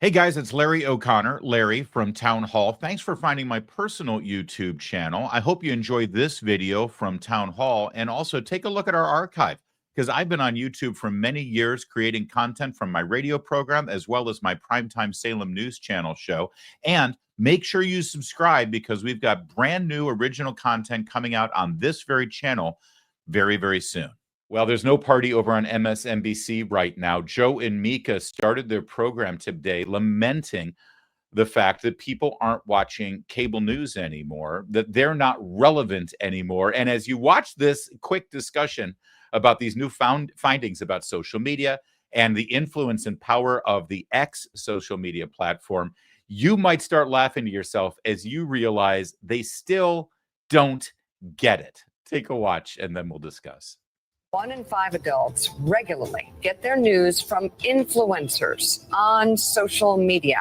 Hey guys, it's Larry O'Connor, Larry from Townhall. Thanks for finding my personal YouTube channel. I hope you enjoyed this video from Townhall, and also take a look at our archive, because I've been on YouTube for many years creating content from my radio program as well as my Primetime Salem News Channel show. And make sure you subscribe, because we've got brand new original content coming out on this very channel very, very soon. Well, there's no party over on MSNBC right now. Joe and Mika started their program today lamenting the fact that people aren't watching cable news anymore, that they're not relevant anymore. And as you watch this quick discussion about these new findings about social media and the influence and power of the X social media platform, you might start laughing to yourself as you realize they still don't get it. Take a watch and then we'll discuss. 1 in 5 adults regularly get their news from influencers on social media.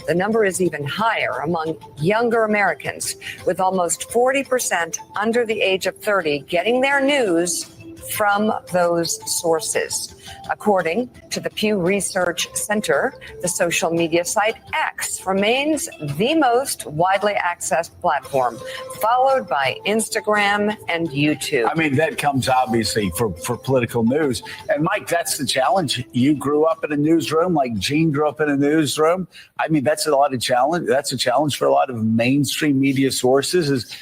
The number is even higher among younger Americans, with almost 40% under the age of 30 getting their news from those sources. According to the Pew Research Center, the social media site X remains the most widely accessed platform, followed by Instagram and YouTube. I mean, that comes obviously for political news. And Mike, that's the challenge. You grew up in a newsroom like Gene grew up in a newsroom. I mean, that's a lot of challenge. That's a challenge for a lot of mainstream media sources is,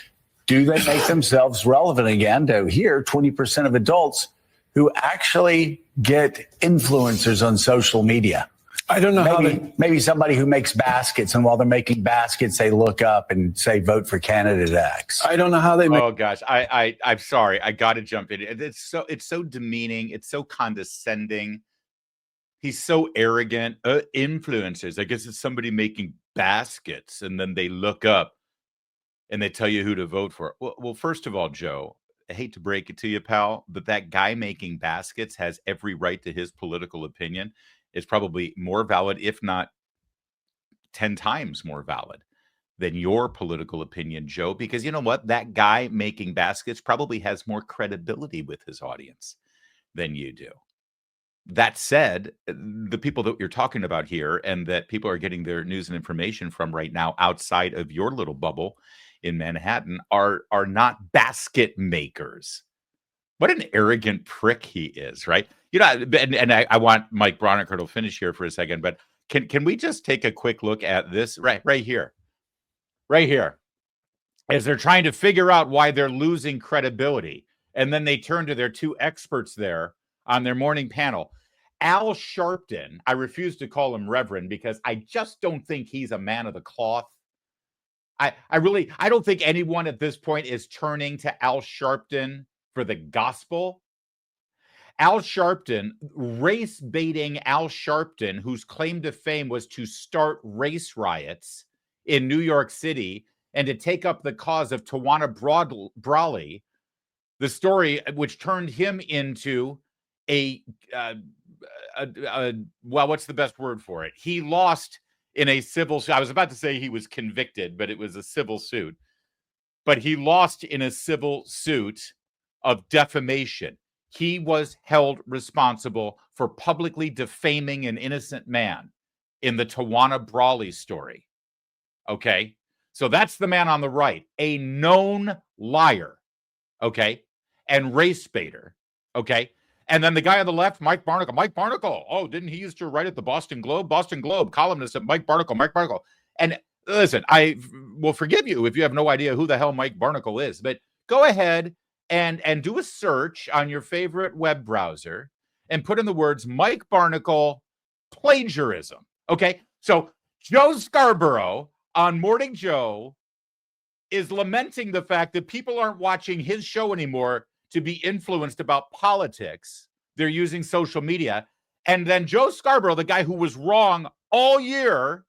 do they make themselves relevant again to here 20% of adults who actually get influencers on social media? I don't know maybe somebody who makes baskets, and while they're making baskets, they look up and say, vote for candidate X. I don't know how they make. Oh gosh, I'm sorry. I got to jump in. It's so demeaning. It's so condescending. He's so arrogant. Influencers. I guess it's somebody making baskets, and then they look up and they tell you who to vote for. Well, first of all, Joe, I hate to break it to you, pal, but that guy making baskets has every right to his political opinion. It's probably more valid, if not 10 times more valid than your political opinion, Joe, because you know what? That guy making baskets probably has more credibility with his audience than you do. That said, the people that you're talking about here and that people are getting their news and information from right now outside of your little bubble in Manhattan are not basket makers. What an arrogant prick he is, right? You know, and I want Mike Broniker to finish here for a second, but can we just take a quick look at this right here, as they're trying to figure out why they're losing credibility, and then they turn to their two experts there on their morning panel. Al Sharpton, I refuse to call him Reverend because I just don't think he's a man of the cloth. I don't think anyone at this point is turning to Al Sharpton for the gospel. Al Sharpton, race baiting Al Sharpton, whose claim to fame was to start race riots in New York City and to take up the cause of Tawana Brawley, the story which turned him into well, what's the best word for it? He lost in a civil suit. I was about to say he was convicted, but it was a civil suit. But he lost in a civil suit of defamation. He was held responsible for publicly defaming an innocent man in the Tawana Brawley story. Okay? So that's the man on the right, a known liar. Okay? And race baiter. Okay? And then the guy on the left, Mike Barnicle. Mike Barnicle. Oh, didn't he used to write at the Boston Globe? Boston Globe columnist at Mike Barnicle. And listen, I will forgive you if you have no idea who the hell Mike Barnicle is, but go ahead and do a search on your favorite web browser and put in the words Mike Barnicle plagiarism. Okay? So Joe Scarborough on Morning Joe is lamenting the fact that people aren't watching his show anymore to be influenced about politics. They're using social media. And then Joe Scarborough, the guy who was wrong all year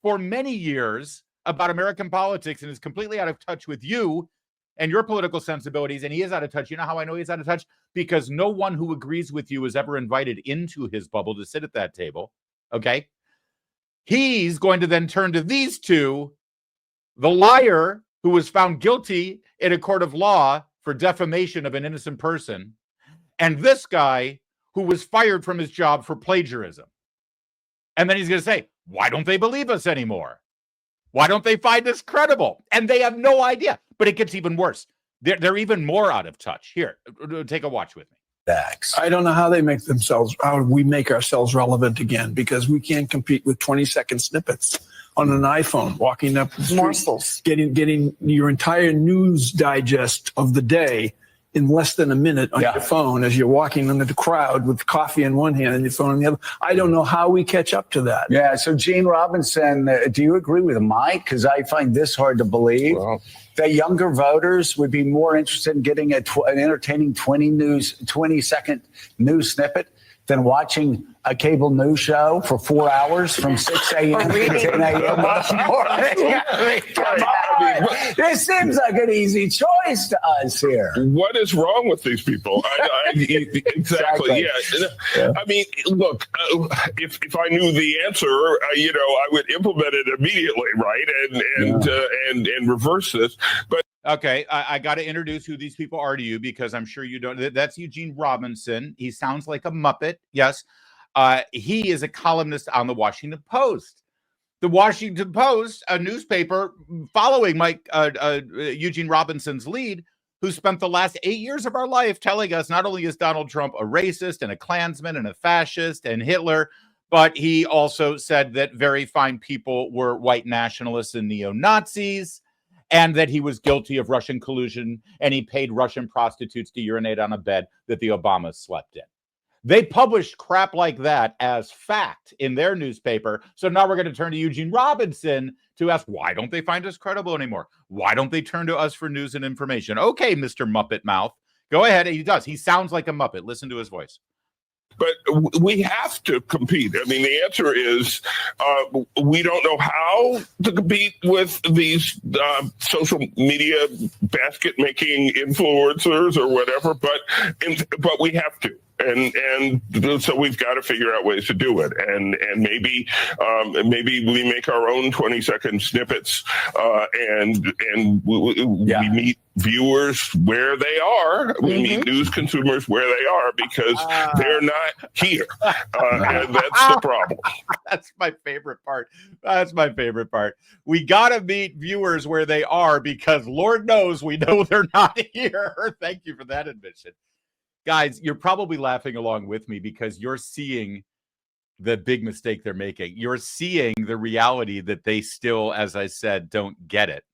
for many years about American politics and is completely out of touch with you and your political sensibilities, and he is out of touch. You know how I know he's out of touch? Because no one who agrees with you is ever invited into his bubble to sit at that table, okay? He's going to then turn to these two, the liar who was found guilty in a court of law for defamation of an innocent person, and this guy who was fired from his job for plagiarism. And then he's going to say, why don't they believe us anymore? Why don't they find us credible? And they have no idea. But it gets even worse. They're even more out of touch. Here, take a watch with me. I don't know how they make themselves, how we make ourselves relevant again, because we can't compete with 20-second snippets on an iPhone, walking up the street, Morsels. getting your entire news digest of the day in less than a minute on your phone as you're walking into the crowd with coffee in one hand and your phone in the other. I don't know how we catch up to that. Yeah. So Gene Robinson, do you agree with Mike? Because I find this hard to believe. Well, that younger voters would be more interested in getting an entertaining 20-second news snippet than watching a cable news show for 4 hours from 6 a.m. to 10 a.m. Come on. This seems like an easy choice to us here. what is wrong with these people? Exactly. Yeah. I mean, look, if I knew the answer, I would implement it immediately, right? And reverse this. But Okay, I got to introduce who these people are to you because I'm sure you don't. That's Eugene Robinson. He sounds like a Muppet. Yes. He is a columnist on the Washington Post. The Washington Post, a newspaper following Eugene Robinson's lead, who spent the last 8 years of our life telling us not only is Donald Trump a racist and a Klansman and a fascist and Hitler, but he also said that very fine people were white nationalists and neo-Nazis, and that he was guilty of Russian collusion, and he paid Russian prostitutes to urinate on a bed that the Obamas slept in. They published crap like that as fact in their newspaper. So now we're going to turn to Eugene Robinson to ask, why don't they find us credible anymore? Why don't they turn to us for news and information? Okay, Mr. Muppet Mouth, go ahead. He does. He sounds like a Muppet. Listen to his voice. But we have to compete. I mean, the answer is we don't know how to compete with these social media basket-making influencers or whatever, but we have to. And so we've got to figure out ways to do it, and maybe we make our own 20-second snippets, and we meet viewers where they are. We meet news consumers where they are because they're not here, and that's the problem. That's my favorite part. That's my favorite part. We got to meet viewers where they are because Lord knows we know they're not here. Thank you for that admission. Guys, you're probably laughing along with me because you're seeing the big mistake they're making. You're seeing the reality that they still, as I said, don't get it.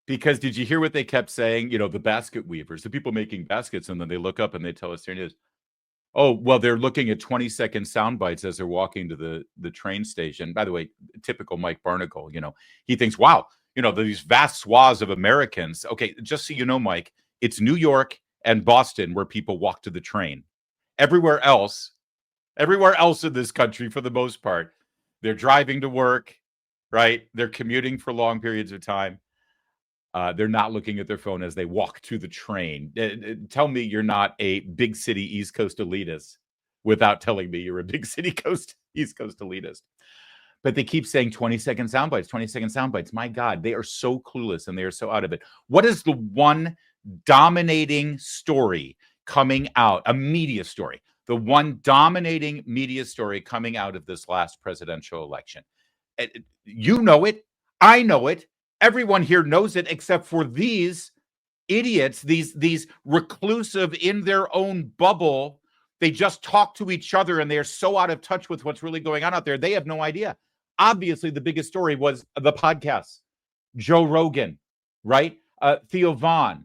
Because did you hear what they kept saying? The basket weavers, the people making baskets, and then they look up and they tell us their news. Oh, well, they're looking at 20-second sound bites as they're walking to the train station. By the way, typical Mike Barnacle, he thinks, wow, these vast swaths of Americans. Okay, just so you know, Mike, it's New York and Boston where people walk to the train. Everywhere else in this country, for the most part, they're driving to work, right? They're commuting for long periods of time. They're not looking at their phone as they walk to the train. Tell me you're not a big city East Coast elitist without telling me you're a big city East Coast elitist. But they keep saying 20-second sound bites, 20-second sound bites. My God, they are so clueless and they are so out of it. What is the one dominating story coming out, a media story, the one dominating media story coming out of this last presidential election? You know it. I know it. Everyone here knows it except for these idiots, these reclusive in their own bubble. They just talk to each other and they are so out of touch with what's really going on out there. They have no idea. Obviously, the biggest story was the podcast. Joe Rogan, right? Theo Vaughn.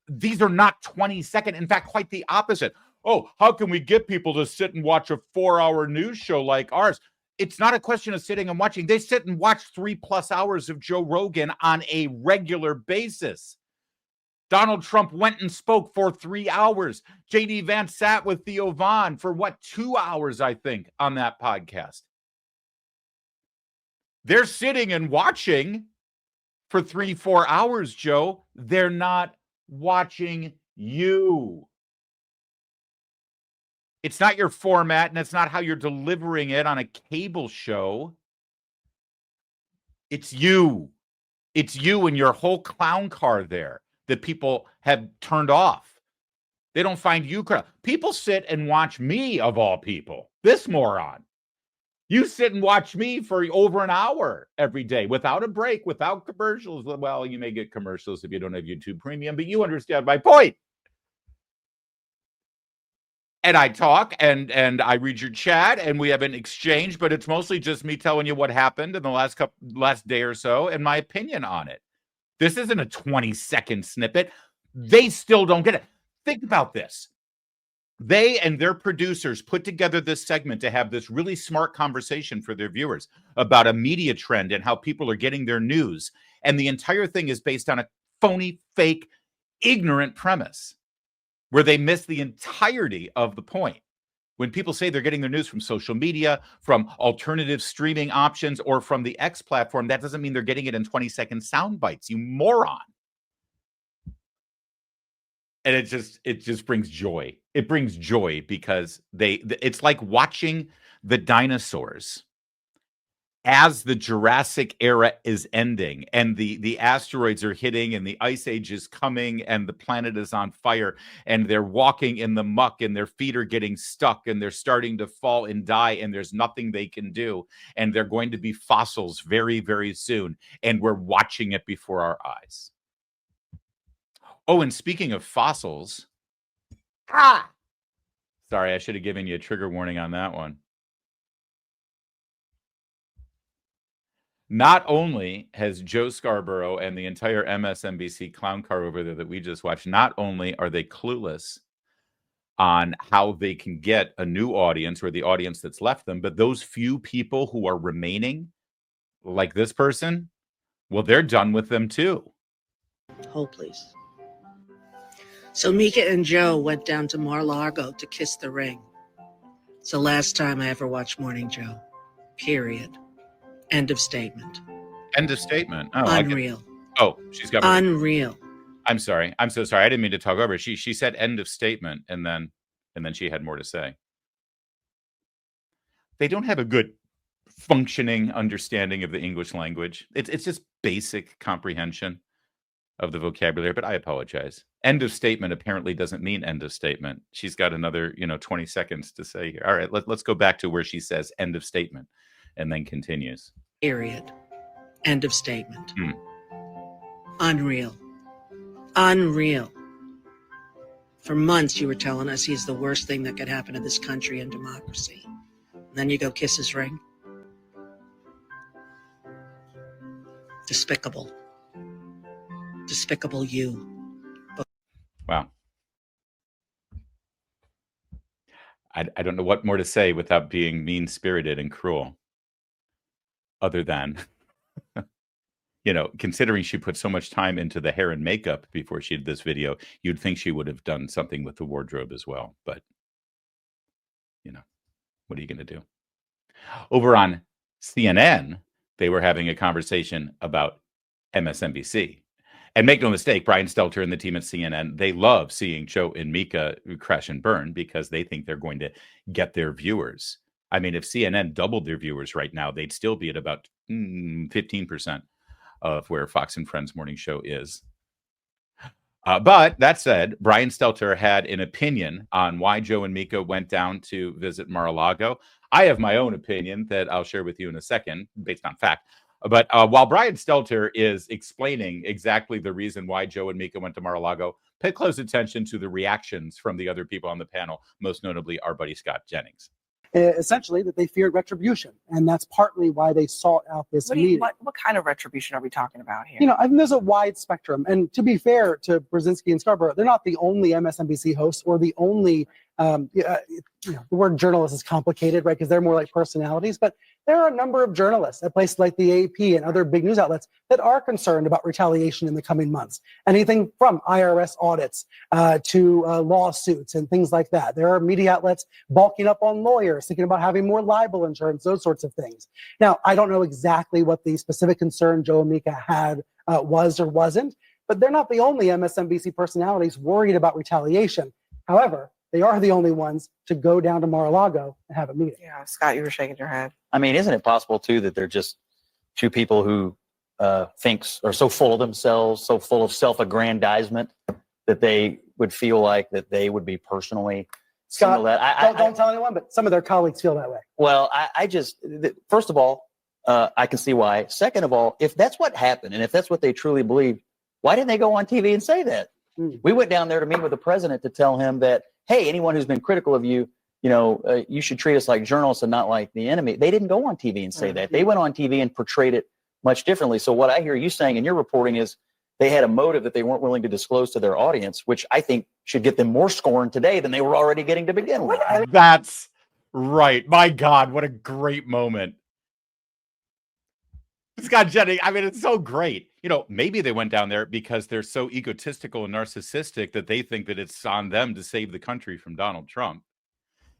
These are not 20-second. In fact, quite the opposite. Oh, how can we get people to sit and watch a 4-hour news show like ours? It's not a question of sitting and watching. They sit and watch 3+ hours of Joe Rogan on a regular basis. Donald Trump went and spoke for 3 hours. J.D. Vance sat with Theo Vaughn for 2 hours, I think, on that podcast. They're sitting and watching for 3-4 hours, Joe. They're not watching you. It's not your format, and it's not how you're delivering it on a cable show. It's you. It's you and your whole clown car there that people have turned off. They don't find you credible. People sit and watch me, of all people, this moron. You sit and watch me for over an hour every day without a break, without commercials. Well, you may get commercials if you don't have YouTube Premium, but you understand my point. And I talk and I read your chat and we have an exchange, but it's mostly just me telling you what happened in the last day or so and my opinion on it. This isn't a 20-second snippet. They still don't get it. Think about this. They and their producers put together this segment to have this really smart conversation for their viewers about a media trend and how people are getting their news. And the entire thing is based on a phony, fake, ignorant premise where they miss the entirety of the point. When people say they're getting their news from social media, from alternative streaming options, or from the X platform, that doesn't mean they're getting it in 20-second sound bites, you moron. And it just brings joy. It brings joy because it's like watching the dinosaurs as the Jurassic era is ending and the asteroids are hitting and the ice age is coming and the planet is on fire and they're walking in the muck and their feet are getting stuck and they're starting to fall and die and there's nothing they can do and they're going to be fossils very, very soon. And we're watching it before our eyes. Oh, and speaking of fossils, sorry, I should have given you a trigger warning on that one. Not only has Joe Scarborough and the entire MSNBC clown car over there that we just watched, not only are they clueless on how they can get a new audience or the audience that's left them, but those few people who are remaining, like this person, well, they're done with them too. Hold, please. So Mika and Joe went down to Mar-a-Lago to kiss the ring. It's the last time I ever watched Morning Joe. Period. End of statement. End of statement. Oh, unreal. She's got unreal. I'm sorry. I'm so sorry. I didn't mean to talk over. She said end of statement, and then she had more to say. They don't have a good functioning understanding of the English language. It's just basic comprehension of the vocabulary, but I apologize. End of statement apparently doesn't mean end of statement. She's got another, 20 seconds to say here. All right, let's go back to where she says end of statement and then continues. Period. End of statement. Unreal. Unreal. For months you were telling us he's the worst thing that could happen to this country and democracy. And then you go kiss his ring. Despicable. Despicable you. Wow. I don't know what more to say without being mean-spirited and cruel. Other than, considering she put so much time into the hair and makeup before she did this video, you'd think she would have done something with the wardrobe as well. But, what are you going to do? Over on CNN, they were having a conversation about MSNBC. And make no mistake, Brian Stelter and the team at CNN, they love seeing Joe and Mika crash and burn because they think they're going to get their viewers. I mean, if CNN doubled their viewers right now, they'd still be at about 15% of where Fox and Friends morning show is. But that said, Brian Stelter had an opinion on why Joe and Mika went down to visit Mar-a-Lago. I have my own opinion that I'll share with you in a second, based on fact. But while Brian Stelter is explaining exactly the reason why Joe and Mika went to Mar-a-Lago, pay close attention to the reactions from the other people on the panel, most notably our buddy Scott Jennings. Essentially, that they feared retribution, and that's partly why they sought out this meeting. What kind of retribution are we talking about here? I think there's a wide spectrum, and to be fair to Brzezinski and Scarborough, they're not the only MSNBC hosts or the only. The word journalist is complicated, right? Because they're more like personalities, but there are a number of journalists at places like the AP and other big news outlets that are concerned about retaliation in the coming months. Anything from IRS audits to lawsuits and things like that. There are media outlets bulking up on lawyers, thinking about having more libel insurance, those sorts of things. Now, I don't know exactly what the specific concern Joe and Mika had was or wasn't, but they're not the only MSNBC personalities worried about retaliation. However, they are the only ones to go down to Mar-a-Lago and have a meeting. Yeah, Scott, you were shaking your head. I mean, isn't it possible, too, that they're just two people who are so full of themselves, so full of self-aggrandizement, that they would feel like that they would be personally Scott, singled out. don't tell anyone, but some of their colleagues feel that way. Well, first of all, I can see why. Second of all, if that's what happened and if that's what they truly believe, why didn't they go on TV and say that? We went down there to meet with the president to tell him that, hey, anyone who's been critical of you, you should treat us like journalists and not like the enemy. They didn't go on TV and say that. They went on TV and portrayed it much differently. So what I hear you saying in your reporting is they had a motive that they weren't willing to disclose to their audience, which I think should get them more scorn today than they were already getting to begin with. That's right. My God, what a great moment. Scott Jennings, I mean, it's so great. Maybe they went down there because they're so egotistical and narcissistic that they think that it's on them to save the country from Donald Trump.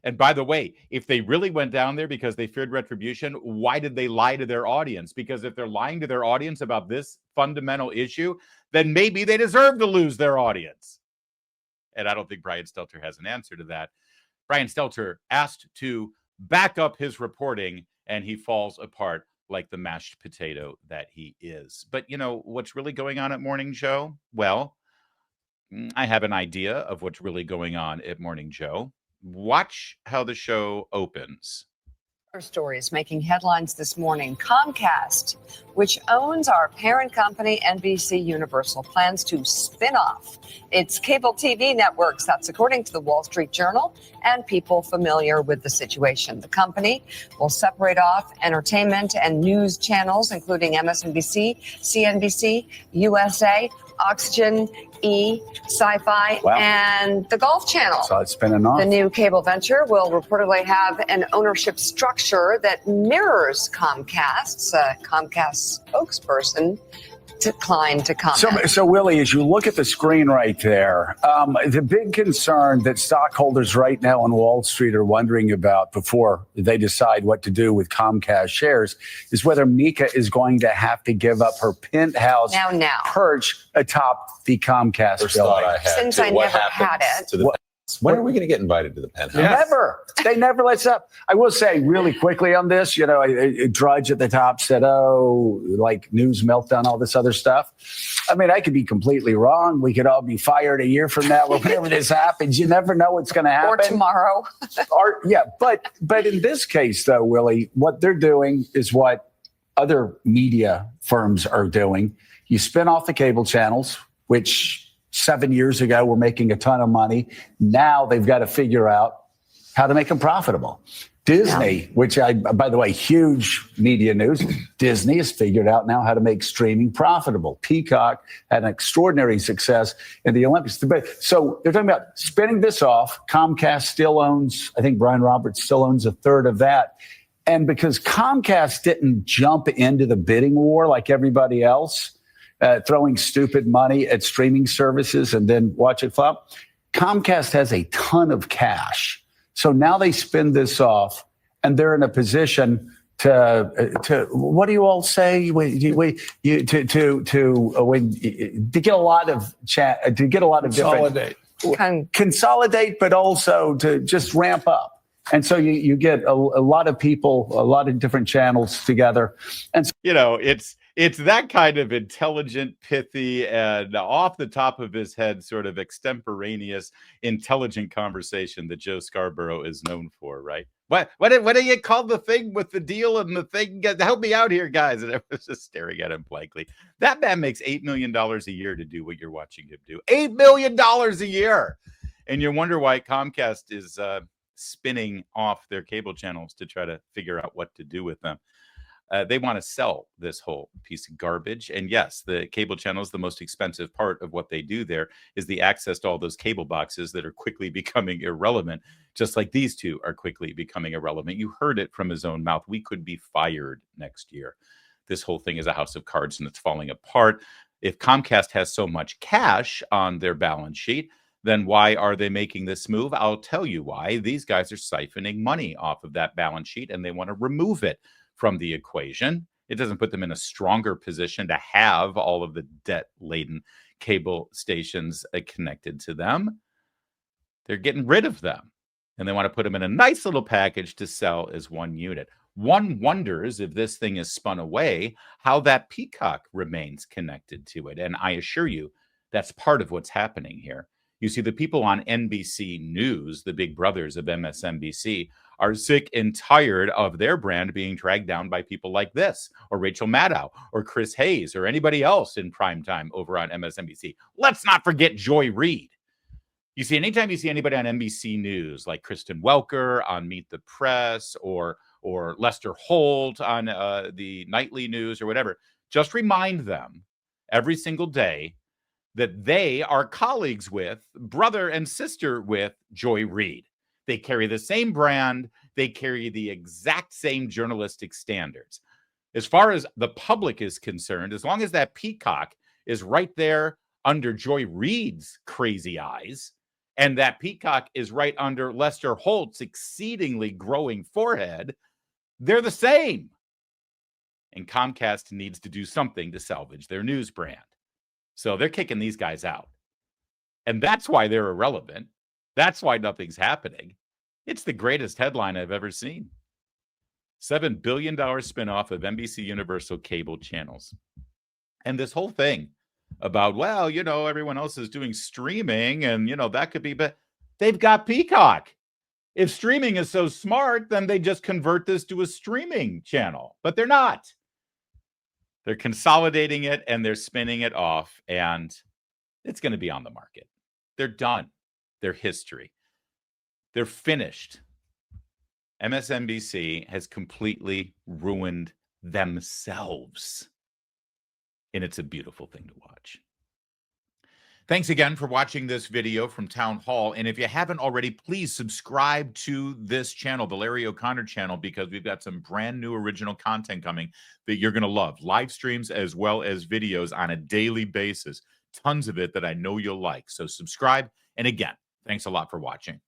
And by the way, if they really went down there because they feared retribution, why did they lie to their audience? Because if they're lying to their audience about this fundamental issue, then maybe they deserve to lose their audience. And I don't think Brian Stelter has an answer to that. Brian Stelter asked to back up his reporting, and he falls apart like the mashed potato that he is. But what's really going on at Morning Joe? Well, I have an idea of what's really going on at Morning Joe. Watch how the show opens. Stories making headlines this morning. Comcast, which owns our parent company, NBC Universal, plans to spin off its cable TV networks. That's according to the Wall Street Journal and people familiar with the situation. The company will separate off entertainment and news channels, including MSNBC, CNBC, USA, Oxygen, E, Sci-Fi, and the Golf Channel. So it's spinning off. The new cable venture will reportedly have an ownership structure that mirrors Comcast's. Comcast spokesperson declined to comment. So Willie, as you look at the screen right there, the big concern that stockholders right now on Wall Street are wondering about before they decide what to do with Comcast shares is whether Mika is going to have to give up her penthouse perch atop the Comcast First building. thought I had, Since I never had it. When are we going to get invited to the penthouse? Never. They never let up. I will say really quickly on this, a Drudge at the top said, like news meltdown, all this other stuff. I mean, I could be completely wrong. We could all be fired a year from now or whenever this happens. You never know what's going to happen. Or tomorrow. But in this case, though, Willie, what they're doing is what other media firms are doing. You spin off the cable channels, which 7 years ago were making a ton of money. Now they've got to figure out how to make them profitable. Disney, which by the way, huge media news, Disney has figured out now how to make streaming profitable. Peacock had an extraordinary success in the Olympics. So they're talking about spinning this off. Comcast still owns, I think Brian Roberts still owns a third of that. And because Comcast didn't jump into the bidding war like everybody else, throwing stupid money at streaming services and then watch it flop, Comcast has a ton of cash. So now they spin this off and they're in a position to what do you all say? To get a lot of different consolidate, but also to just ramp up. And so you get a lot of people, a lot of different channels together. And it's that kind of intelligent, pithy, and off the top of his head sort of extemporaneous, intelligent conversation that Joe Scarborough is known for, right? What do you call the thing with the deal and the thing? Help me out here, guys. And I was just staring at him blankly. That man makes $8 million a year to do what you're watching him do. $8 million a year. And you wonder why Comcast is spinning off their cable channels to try to figure out what to do with them. They want to sell this whole piece of garbage. And yes, the cable channel is the most expensive part of what they do there is the access to all those cable boxes that are quickly becoming irrelevant, just like these two are quickly becoming irrelevant. You heard it from his own mouth. We could be fired next year. This whole thing is a house of cards and it's falling apart. If Comcast has so much cash on their balance sheet, then why are they making this move? I'll tell you why. These guys are siphoning money off of that balance sheet and they want to remove it from the equation. It doesn't put them in a stronger position to have all of the debt-laden cable stations connected to them. They're getting rid of them, and they want to put them in a nice little package to sell as one unit. One wonders if this thing is spun away, how that Peacock remains connected to it. And I assure you, That's part of what's happening here. You see, the people on NBC News, the big brothers of MSNBC, are sick and tired of their brand being dragged down by people like this, or Rachel Maddow, or Chris Hayes, or anybody else in primetime over on MSNBC. Let's not forget Joy Reid. You see, anytime you see anybody on NBC News, like Kristen Welker on Meet the Press, or Lester Holt on the nightly news or whatever, just remind them every single day that they are colleagues with, brother and sister with Joy Reid. They carry the same brand. They carry the exact same journalistic standards. As far as the public is concerned, as long as that peacock is right there under Joy Reid's crazy eyes, and that peacock is right under Lester Holt's exceedingly growing forehead, they're the same. And Comcast needs to do something to salvage their news brand. So they're kicking these guys out. And that's why they're irrelevant. That's why nothing's happening. It's the greatest headline I've ever seen. $7 billion spinoff of NBC Universal cable channels. And this whole thing about, well, you know, everyone else is doing streaming and, you know, that could be, but they've got Peacock. If streaming is so smart, then they just convert this to a streaming channel, but they're not. They're consolidating it and they're spinning it off, and it's going to be on the market. They're done. They're history. They're finished. MSNBC has completely ruined themselves. And it's a beautiful thing to watch. Thanks again for watching this video from Town Hall. And if you haven't already, please subscribe to this channel, the Larry O'Connor channel, because we've got some brand new original content coming that you're going to love. Live streams as well as videos on a daily basis. Tons of it that I know you'll like. So subscribe. And again, thanks a lot for watching.